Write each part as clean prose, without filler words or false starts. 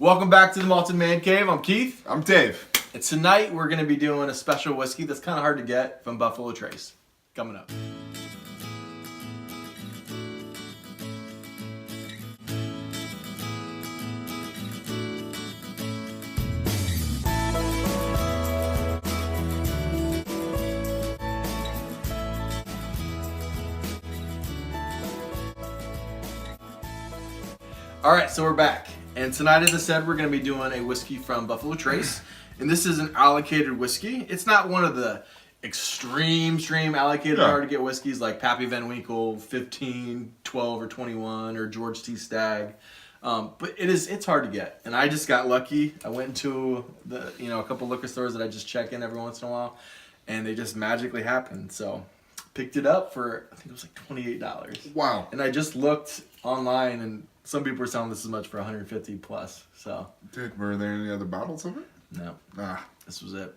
Welcome back to the Malted Man Cave. I'm Keith. I'm Dave. And tonight we're going to be doing a special whiskey that's kind of hard to get from Buffalo Trace. Coming up. All right, so we're back. And tonight, as I said, we're going to be doing a whiskey from Buffalo Trace. And this is an allocated whiskey. It's not one of the extreme allocated hard to get whiskeys like Pappy Van Winkle 15, 12, or 21, or George T. Stagg. But it's hard to get. And I just got lucky. I went into a couple liquor stores that I just check in every once in a while, and they just magically happened. So picked it up for, I think it was like $28. Wow. And I just looked online, and some people were selling this as much for $150 plus. So, Dude, were there any other bottles of it? No. Ah. This was it.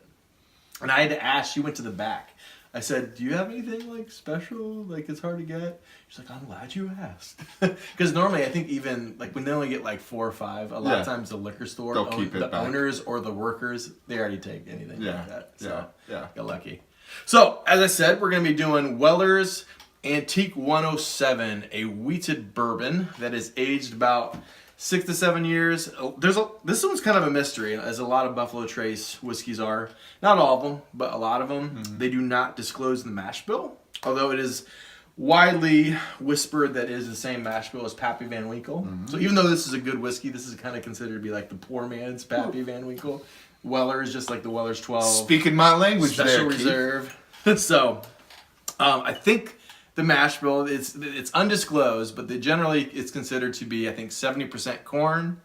And I had to ask, she went to the back. I said, do you have anything like special? Like it's hard to get? She's like, I'm glad you asked. Because normally I think even like when they only get like 4 or 5, a lot of times the liquor store, the owners or the workers, they already take anything like that. So got lucky. So as I said, we're going to be doing Weller's Antique 107, a wheated bourbon that is aged about 6 to 7 years. This one's kind of a mystery, as a lot of Buffalo Trace whiskeys are. Not all of them, but a lot of them. Mm-hmm. They do not disclose the mash bill, although it is widely whispered that it is the same mash bill as Pappy Van Winkle. Mm-hmm. So even though this is a good whiskey, this is kind of considered to be like the poor man's Pappy Van Winkle. Weller is just like the Weller's 12. Speaking my language Special there, reserve. So I think the mash bill, it's undisclosed, but generally it's considered to be, I think, 70% corn,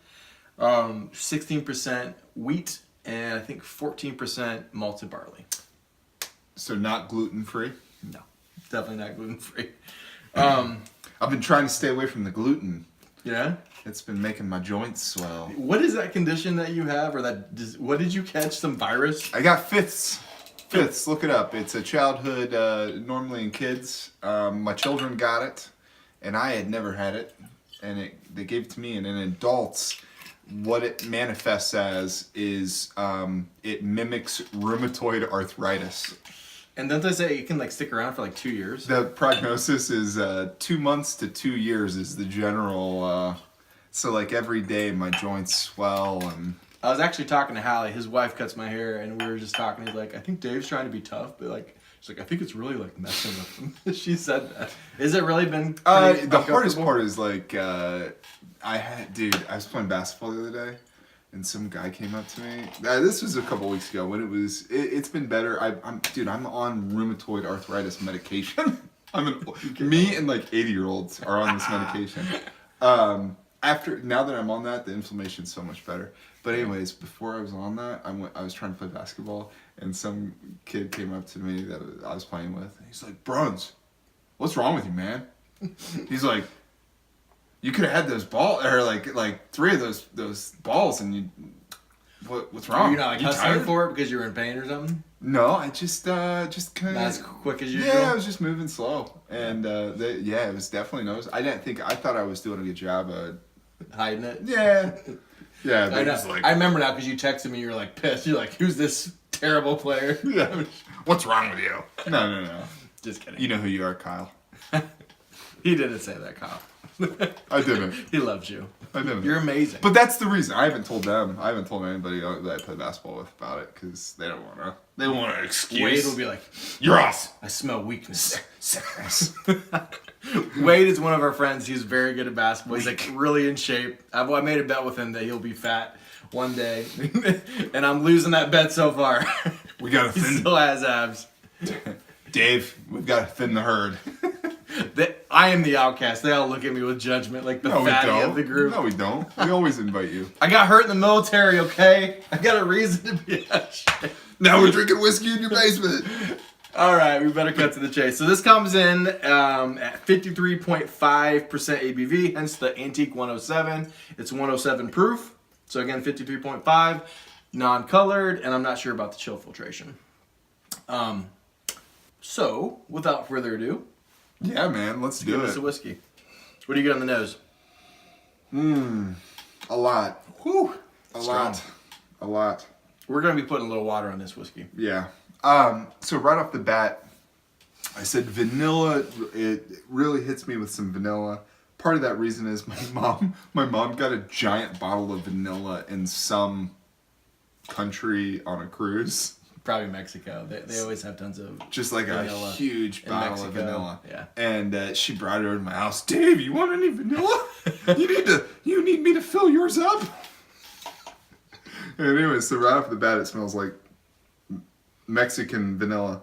16% wheat, and I think 14% malted barley. So not gluten-free? No, definitely not gluten-free. I've been trying to stay away from the gluten. Yeah? It's been making my joints swell. What is that condition that you have, or what did you catch, some virus? I got fifths. Look it up. It's a childhood, normally in kids. My children got it, and I had never had it, and they gave it to me. And in adults, what it manifests as is it mimics rheumatoid arthritis. And don't they say it can like stick around for like 2 years? The prognosis is 2 months to 2 years is the general. So like every day, my joints swell and. I was actually talking to Hallie, his wife cuts my hair, and we were just talking. He's like, I think Dave's trying to be tough, but like, she's like, I think it's really like messing with him. She said that. Has it really been the hardest part is like, I was playing basketball the other day, and some guy came up to me. This was a couple weeks ago when it's been better. I'm on rheumatoid arthritis medication. Me and like 80-year-olds are on this medication. Now that I'm on that, the inflammation's so much better. But anyways, before I was on that, I was trying to play basketball, and some kid came up to me that I was playing with, and he's like, Bruns, what's wrong with you, man? He's like, you could have had those balls, or like 3 of those balls, and what's wrong? You're not like hustling for it because you were in pain or something? No, I just kind of... Not as quick as usual? Yeah, I was just moving slow, and it was definitely noticed. I thought I was doing a good job of... hiding it? Yeah. Yeah, I know. I remember now because you texted me. You were like pissed. You're like, "Who's this terrible player?" Yeah. What's wrong with you? No. Just kidding. You know who you are, Kyle. He didn't say that, Kyle. I didn't. He loves you. I didn't. You're amazing. But that's the reason. I haven't told them. I haven't told anybody that I play basketball with about it because they don't want to. They want an excuse. Wade will be like, "You're off. I smell weakness." Wade is one of our friends. He's very good at basketball. He's like really in shape. I made a bet with him that he'll be fat one day, and I'm losing that bet so far. We gotta thin. He still has abs. Dave, we've got to thin the herd. I am the outcast. They all look at me with judgment, like the fatty of the group. No, we don't. We always invite you. I got hurt in the military. Okay, I got a reason to be ashamed. Now we're drinking whiskey in your basement. All right, we better cut to the chase. So this comes in at 53.5% ABV, hence the Antique 107. It's 107 proof. So again, 53.5, non-colored, and I'm not sure about the chill filtration. So without further ado, yeah, man, let's do it. Give us a whiskey. What do you get on the nose? A lot. Whew. Strong. A lot. We're going to be putting a little water on this whiskey. Yeah. So right off the bat, I said vanilla. It really hits me with some vanilla. Part of that reason is my mom got a giant bottle of vanilla in some country on a cruise. Probably Mexico. They always have tons of just like a huge bottle of vanilla. Yeah. And she brought it over to my house. Dave, you want any vanilla? You need me to fill yours up? Anyway, so right off the bat, it smells like Mexican vanilla.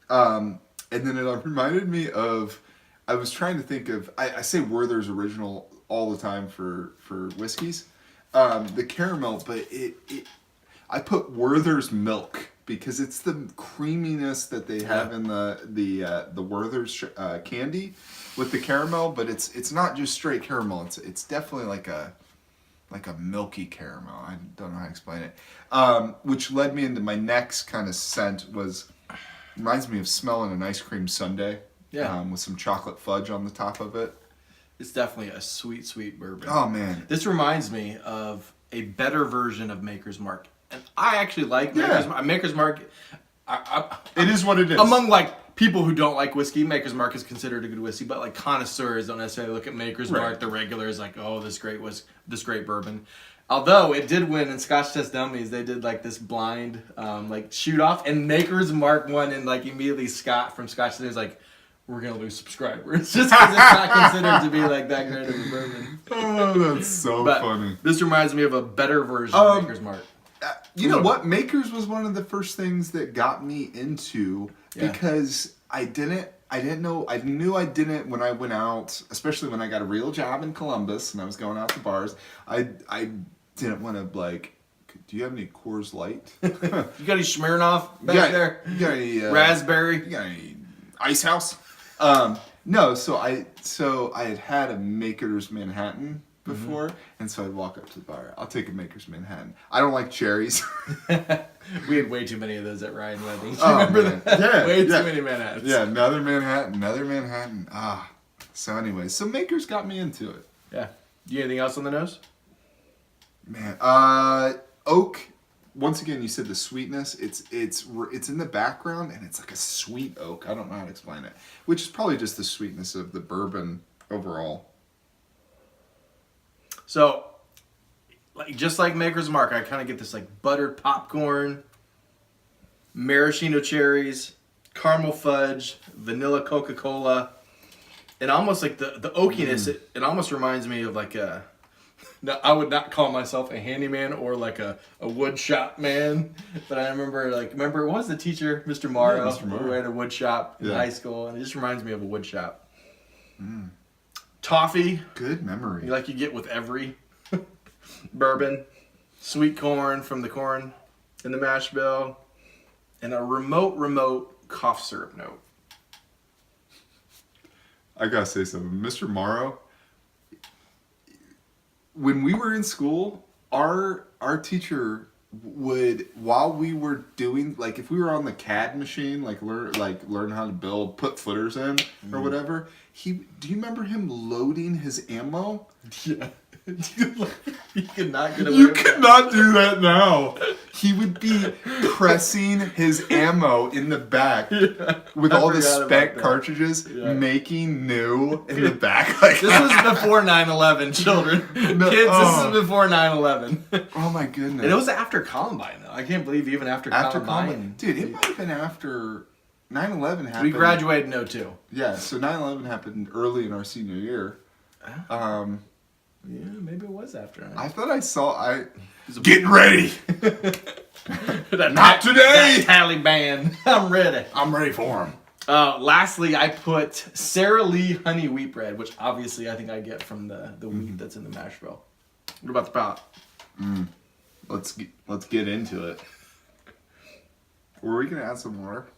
And then it reminded me of, I was trying to think of, I say Werther's Original all the time for whiskeys. The caramel, but I put Werther's Milk because it's the creaminess that they have in the Werther's candy with the caramel, but it's not just straight caramel. It's definitely like a milky caramel. I don't know how to explain it. Which led me into my next kind of scent reminds me of smelling an ice cream sundae. Yeah. With some chocolate fudge on the top of it. It's definitely a sweet, sweet bourbon. Oh man. This reminds me of a better version of Maker's Mark. And I actually like Maker's Mark. It is what it is. Among like people who don't like whiskey, Maker's Mark is considered a good whiskey, but like connoisseurs don't necessarily look at Maker's Mark. The regulars like, oh, this great bourbon. Although it did win in Scotch Test Dummies, they did like this blind like shoot off, and Maker's Mark won, and like immediately Scott from Scotch Test was like, we're gonna lose subscribers just because it's not considered to be like that great of a bourbon. Oh, that's so funny. This reminds me of a better version of Maker's Mark. You know what? Maker's was one of the first things that got me into because I knew I didn't when I went out, especially when I got a real job in Columbus and I was going out to bars. I didn't want to like. Do you have any Coors Light? You got any Smirnoff back there? You got any raspberry? You got any Ice House? No. So I had a Maker's Manhattan before, and so I'd walk up to the bar. I'll take a Maker's Manhattan. I don't like cherries. We had way too many of those at Ryan Wedding. Oh, remember man. that? Yeah, way too many Manhattans. Yeah, another Manhattan. So anyways, so Maker's got me into it. Yeah. Do you have anything else on the nose? Man, oak. Once again, you said the sweetness. It's in the background, and it's like a sweet oak. I don't know how to explain it. Which is probably just the sweetness of the bourbon overall. So, just like Maker's Mark, I kind of get this like buttered popcorn, maraschino cherries, caramel fudge, vanilla Coca-Cola, and almost like the oakiness. It almost reminds me of like a. No, I would not call myself a handyman or like a wood shop man, but I remember what was the teacher, Mr. Morrow, who had a wood shop in high school, and it just reminds me of a wood shop. Toffee. Good memory. Like you get with every bourbon. Sweet corn from the corn in the mash bill. And a remote cough syrup note. I gotta say something. Mr. Morrow, when we were in school, our teacher would, while we were doing, like if we were on the CAD machine, learn how to build, put footers in or whatever, do you remember him loading his ammo? Yeah. You could not get away You with could that. not do that now. He would be pressing his ammo in the back with all the spec cartridges, making new in the back. Like This was before 9/11, children. Kids, this is before 9/11. Oh my goodness. And it was after Columbine, though. I can't believe even after Columbine. Dude, it might have been after 9/11 happened. We graduated in 02. Yeah, so 9/11 happened early in our senior year. Yeah, maybe it was after. I thought I saw. Getting ready. Not today. Taliban. I'm ready. I'm ready for him. Lastly, I put Sara Lee honey wheat bread, which obviously I think I get from the wheat that's in the mash bill. What about the palate? Let's get into it. Were we gonna add some water?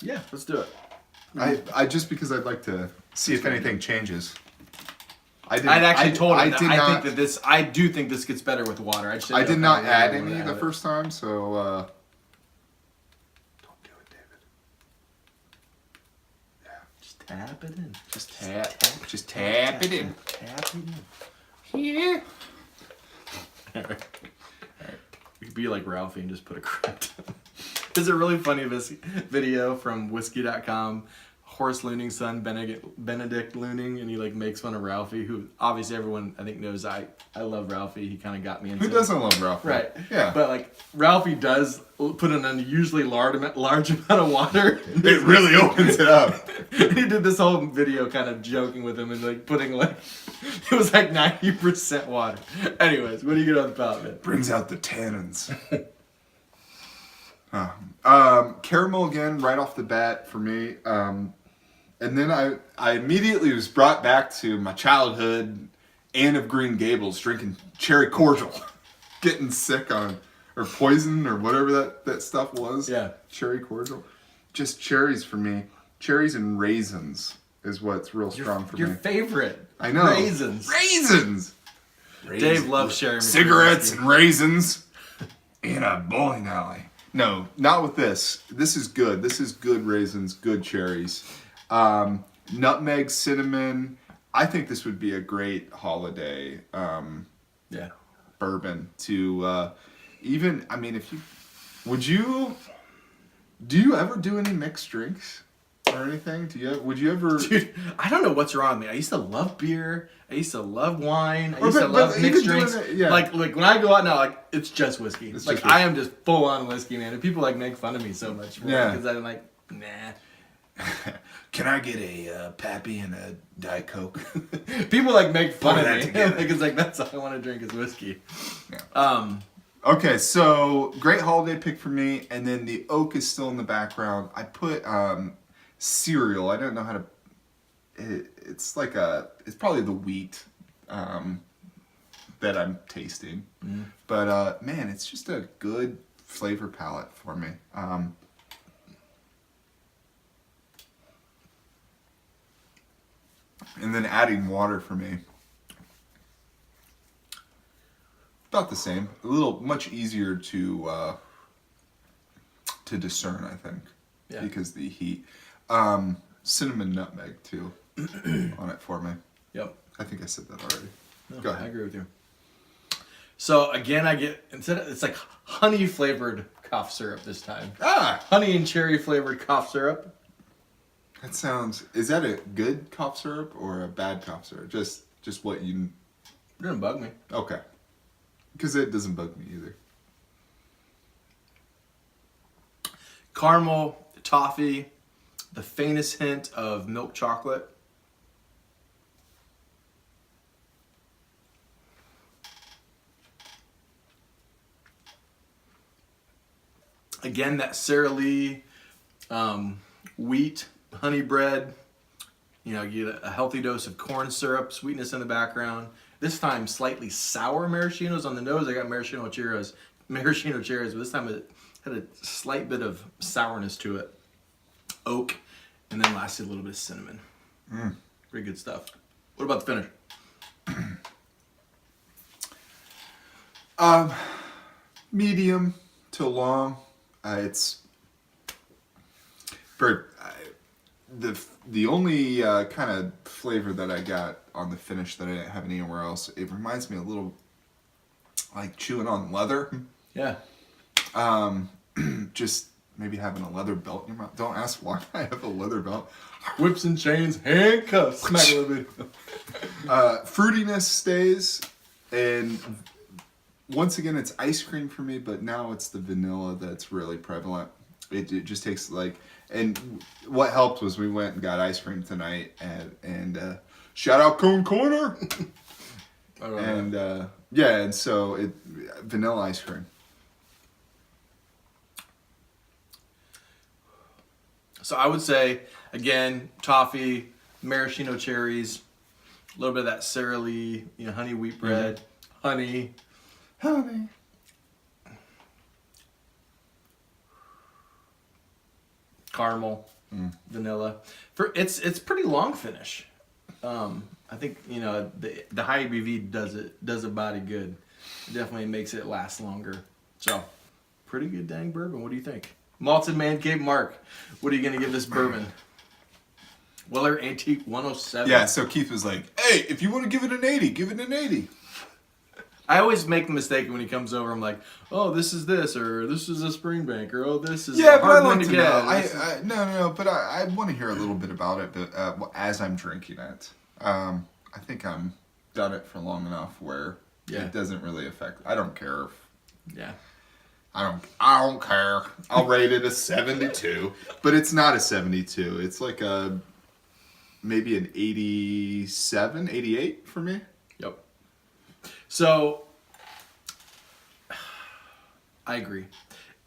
Yeah, let's do it. I just because I'd like to see if anything changes. I do think this gets better with water. I did not add any the first time, so don't do it, David. Yeah, just tap it in. just tap it in. Tap it in. here. All right. You could be like Ralphie and just put a crypt. There's a really funny video from whiskey.com. Horst Looning's son, Benedict Looning, and he like makes fun of Ralphie, who obviously everyone I think knows I love Ralphie. He kind of got me into Who doesn't love Ralphie? Right. Yeah. But like Ralphie does put an unusually large amount of water. It really opens it up. He did this whole video kind of joking with him and like putting like it was like 90% water. Anyways, what do you get on the palate, man? Brings out the tannins. Caramel again, right off the bat for me. And then I immediately was brought back to my childhood, Anne of Green Gables, drinking cherry cordial, getting sick on, or poison, or whatever that stuff was. Yeah. Cherry cordial. Just cherries for me. Cherries and raisins is what's real strong for me. Your favorite. I know. Raisins. Raisins! Dave loves sharing cigarettes and raisins in a bowling alley. No, not with this. This is good. This is good raisins, good cherries. Nutmeg, cinnamon. I think this would be a great holiday bourbon to even, I mean, do you ever do any mixed drinks or anything? Would you ever? Dude, I don't know what's wrong with me. I used to love beer. I used to love wine. I used to love mixed drinks. Like when I go out now, like it's just whiskey. It's like I am just full on whiskey, man. And people like make fun of me so much because I'm like, nah. Can I get a Pappy and a Diet Coke? People like make fun of me because like that's all I want to drink is whiskey. Yeah. Okay, so great holiday pick for me, and then the oak is still in the background. I put cereal. I don't know how to. It's like it's probably the wheat that I'm tasting, but man, it's just a good flavor palette for me. And then adding water for me. About the same. A little much easier to discern, I think. Yeah. Because the heat. Cinnamon nutmeg too on it for me. Yep. I think I said that already. No, Go ahead. I agree with you. So again, I get it's like honey flavored cough syrup this time. Honey and cherry flavored cough syrup. That sounds. Is that a good cough syrup or a bad cough syrup? Just what you. It doesn't bug me. Okay. Because it doesn't bug me either. Caramel, toffee, the faintest hint of milk chocolate. Again, that Sara Lee wheat, honey bread. You know, you get a healthy dose of corn syrup, sweetness in the background. This time, slightly sour maraschinos on the nose. I got maraschino cherries, but this time it had a slight bit of sourness to it. Oak, and then lastly a little bit of cinnamon. Pretty good stuff. What about the finish? Medium to long. It's for the only kind of flavor that I got on the finish that I didn't have anywhere else. It reminds me a little like chewing on leather. Yeah. Just maybe having a leather belt in your mouth. Don't ask why I have a leather belt. Whips and chains, handcuffs. Smack a little bit. Fruitiness stays, and once again, it's ice cream for me, but now it's the vanilla that's really prevalent. It just takes like, and what helped was we went and got ice cream tonight, and shout out Cone Corner, and and so vanilla ice cream. So I would say again, toffee, maraschino cherries, a little bit of that Sara Lee, honey wheat bread, honey. Caramel, vanilla. It's pretty long finish. I think the high ABV does a body good. It definitely makes it last longer. So pretty good dang bourbon. What do you think? Malted Man Cave Mark. What are you gonna give this bourbon? Weller Antique 107. Yeah. So Keith was like, "Hey, if you want to give it an 80, give it an 80." I always make the mistake when he comes over. I'm like, oh, this is this, or this is a Springbank, or oh, this is Yeah, a but I hard one like to to get. know. No, but I want to hear a little bit about it. But as I'm drinking it, I think I'm done it for long enough where it doesn't really affect. I don't care. Yeah. I don't care. I'll rate it a 72, but it's not a 72. It's like maybe an 87, 88 for me. Yep. So, I agree.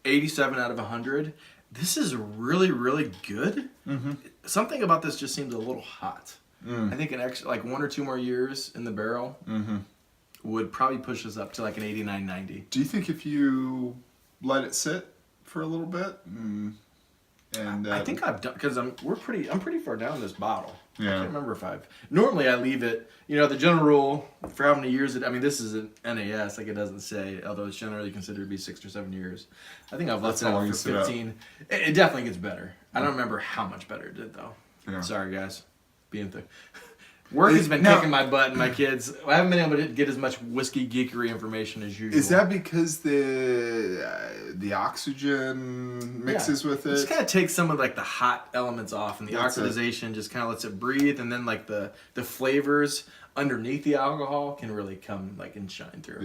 87 out of 100. This is really, really good. Mm-hmm. Something about this just seems a little hot. I think an extra, like 1 or 2 more years in the barrel would probably push us up to like an 89, 90. Do you think if you let it sit for a little bit, and I think I've done, because I'm pretty far down this bottle. Yeah. I can't remember if normally I leave it, the general rule for how many years this is an NAS, like it doesn't say, although it's generally considered to be 6 or 7 years. I think I've left it out for 15. It definitely gets better. I don't remember how much better it did though. Yeah. Sorry guys. Work has been kicking my butt and my kids. I haven't been able to get as much whiskey geekery information as usual. Is that because the oxygen mixes with it? It just kind of takes some of like the hot elements off, and the oxidization just kind of lets it breathe, and then like the flavors underneath the alcohol can really come like and shine through.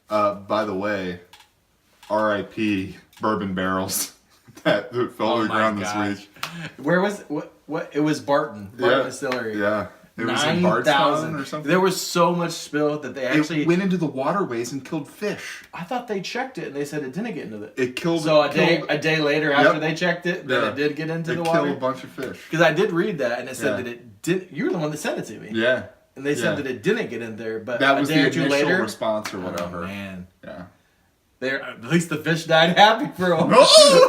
Yeah. By the way, R.I.P. bourbon barrels that fell to the ground this week. Where was what? It was Barton Distillery. Yeah. It was in 9,000 or something. There was so much spill that they actually went into the waterways and killed fish. I thought they checked it and they said it didn't get into It killed. So a day later after they checked it, then it did get into the water. It killed a bunch of fish. Because I did read that and it said that it didn't. You were the one that sent it to me. Yeah. And they said that it didn't get in there, but that was a day the or two initial later, response or whatever. Oh man. Yeah. At least the fish died happy for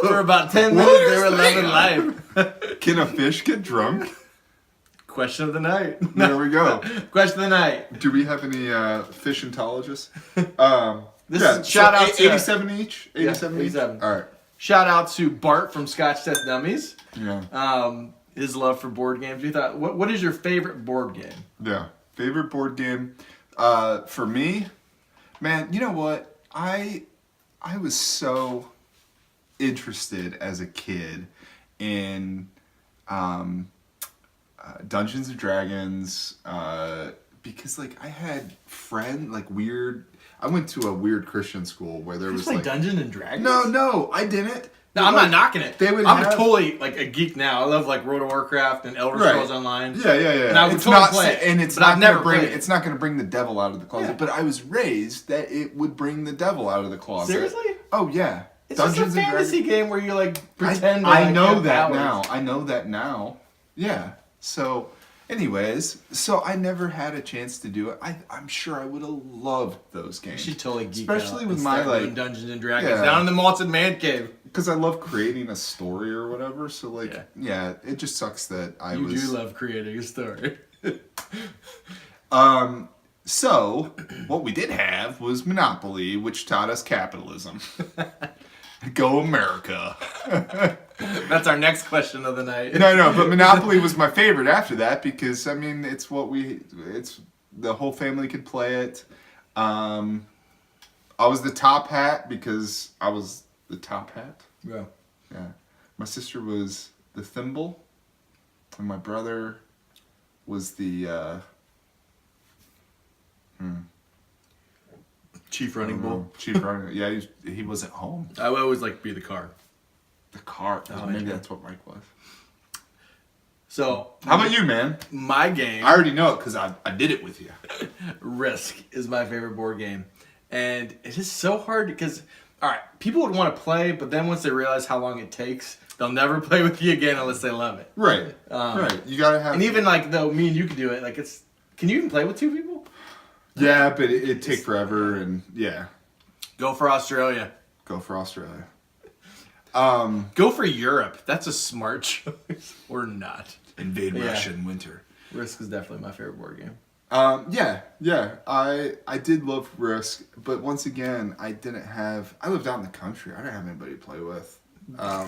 for about 10 minutes. They were loving life. Can a fish get drunk? Question of the night. There we go. Question of the night. Do we have any fish ontologists? This is shout out to 87 each. 87 each. 87. All right. Shout out to Bart from Scotch Test Dummies. Yeah. His love for board games. We thought, what is your favorite board game? Yeah. Favorite board game. For me, man, you know what? I was so interested as a kid in Dungeons and Dragons because like I had weird. I went to a weird Christian school where there was like Dungeons and Dragons. No, I didn't. No, I'm not knocking it. I'm totally like a geek now. I love like World of Warcraft and Elder Scrolls Online. Yeah. And I would totally play it. And it's but not I've never gonna bring played it. It's not going to bring the devil out of the closet. Yeah. But I was raised that it would bring the devil out of the closet. Seriously? Oh yeah. It's just a fantasy game where you like pretend. I know that now. I know that now. Yeah. So, anyways, I never had a chance to do it. I'm sure I would have loved those games. She totally geeked especially out with my like Dungeons and Dragons down in the Malted man cave. Because I love creating a story or whatever. So like, it just sucks that You do love creating a story. So what we did have was Monopoly, which taught us capitalism. Go America. That's our next question of the night. No, but Monopoly was my favorite after that because, I mean, it's the whole family could play it. I was the top hat because I was the top hat. Yeah. Yeah. My sister was the thimble, and my brother was the, Chief Running Bull. Chief Running. Yeah, he wasn't home. I would always like to be the car. The car. Maybe that's what Mike was. So, how about you, man? My game. I already know it because I did it with you. Risk is my favorite board game, and it is so hard because people would want to play, but then once they realize how long it takes, they'll never play with you again unless they love it. Right. Right. You gotta have. And even like though me and you could do it, like it's. Can you even play with 2 people? Yeah, but it'd take forever, and yeah. Go for Australia. Go for Australia. Go for Europe. That's a smart choice. Or not. Invade Russia in winter. Risk is definitely my favorite board game. Yeah. I did love Risk, but once again, I lived out in the country. I didn't have anybody to play with. I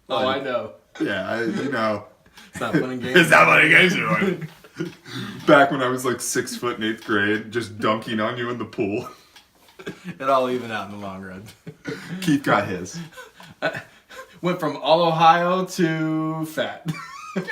know. Yeah, you know. It's not fun in games. It's not fun in games anymore. Back when I was like 6 foot in 8th grade, just dunking on you in the pool. It all even out in the long run. Keith got his. Went from all Ohio to fat.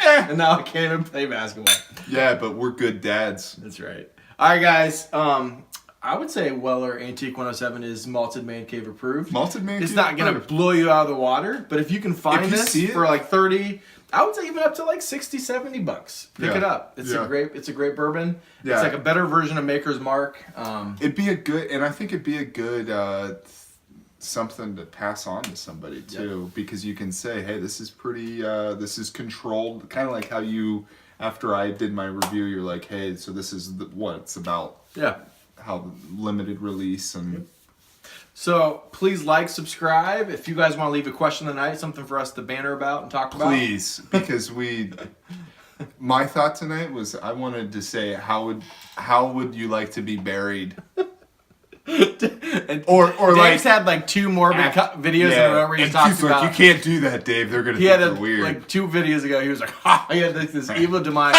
And now I can't even play basketball. Yeah, but we're good dads. That's right. All right, guys. I would say Weller Antique 107 is Malted Man Cave approved. Malted Man It's Cave not going to approved. blow you out of the water, but if you can find If you this see it- for like 30, I would say even up to like 60, 70 bucks. Pick Yeah. it up. It's Yeah. a great bourbon. Yeah. It's like a better version of Maker's Mark. It'd be a good, and I think it'd be a good something to pass on to somebody too, because you can say, hey, this is pretty, this is controlled, kind of like how you, after I did my review, you're like, hey, so this is what it's about. Yeah. How limited release and. So please like, subscribe. If you guys want to leave a question tonight, something for us to banter about and talk about. Please, because my thought tonight was I wanted to say how would you like to be buried? or Dave's like had like 2 morbid videos in a row where he and talks Keith's like, about. you can't do that, Dave. They're gonna He think had you're weird. like 2 videos ago. He was like, "Ha!" He had this evil demise. The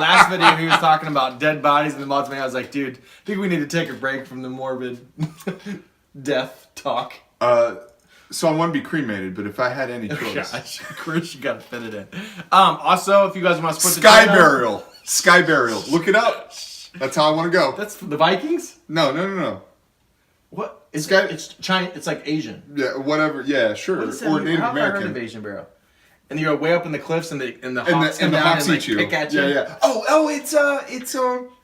last video he was talking about dead bodies in the Malted Man. I was like, "Dude, I think we need to take a break from the morbid death talk." So I want to be cremated, but if I had any choice, Gosh, Chris, you gotta fit it in. Also, if you guys want to support the sky channel, burial, sky burial. Look it up. That's how I want to go. That's the Vikings. No. What? It's Sky- It's China. It's like Asian. Yeah, whatever. Yeah, sure. What is that Or mean? Native How have I heard American. of Asian burial? And you go way up in the cliffs, and the hawks And come the down hawks and like, eat you. pick at you. Yeah. Oh, it's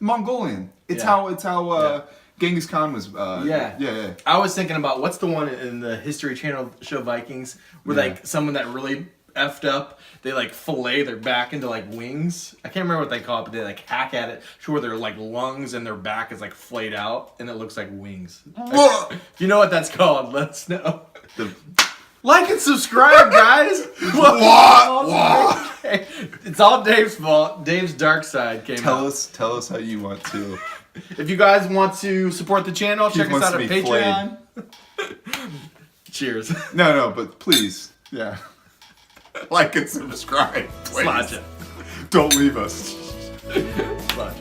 Mongolian. It's Yeah. how Genghis Khan was. Yeah. I was thinking about what's the one in the History Channel show Vikings where like someone that really effed up, they like fillet their back into like wings. I can't remember what they call it, but they like hack at it to where their like lungs and their back is like flayed out and it looks like wings. Whoa! If you know what that's called, let us know. Like and subscribe, guys. What? It's all Dave's fault. Dave's dark side came out. Tell us how you want to. If you guys want to support the channel, check us wants out to at be Patreon. Cheers. No, but please, yeah. Like and subscribe, please. Sludge it. Don't leave us. Sludge.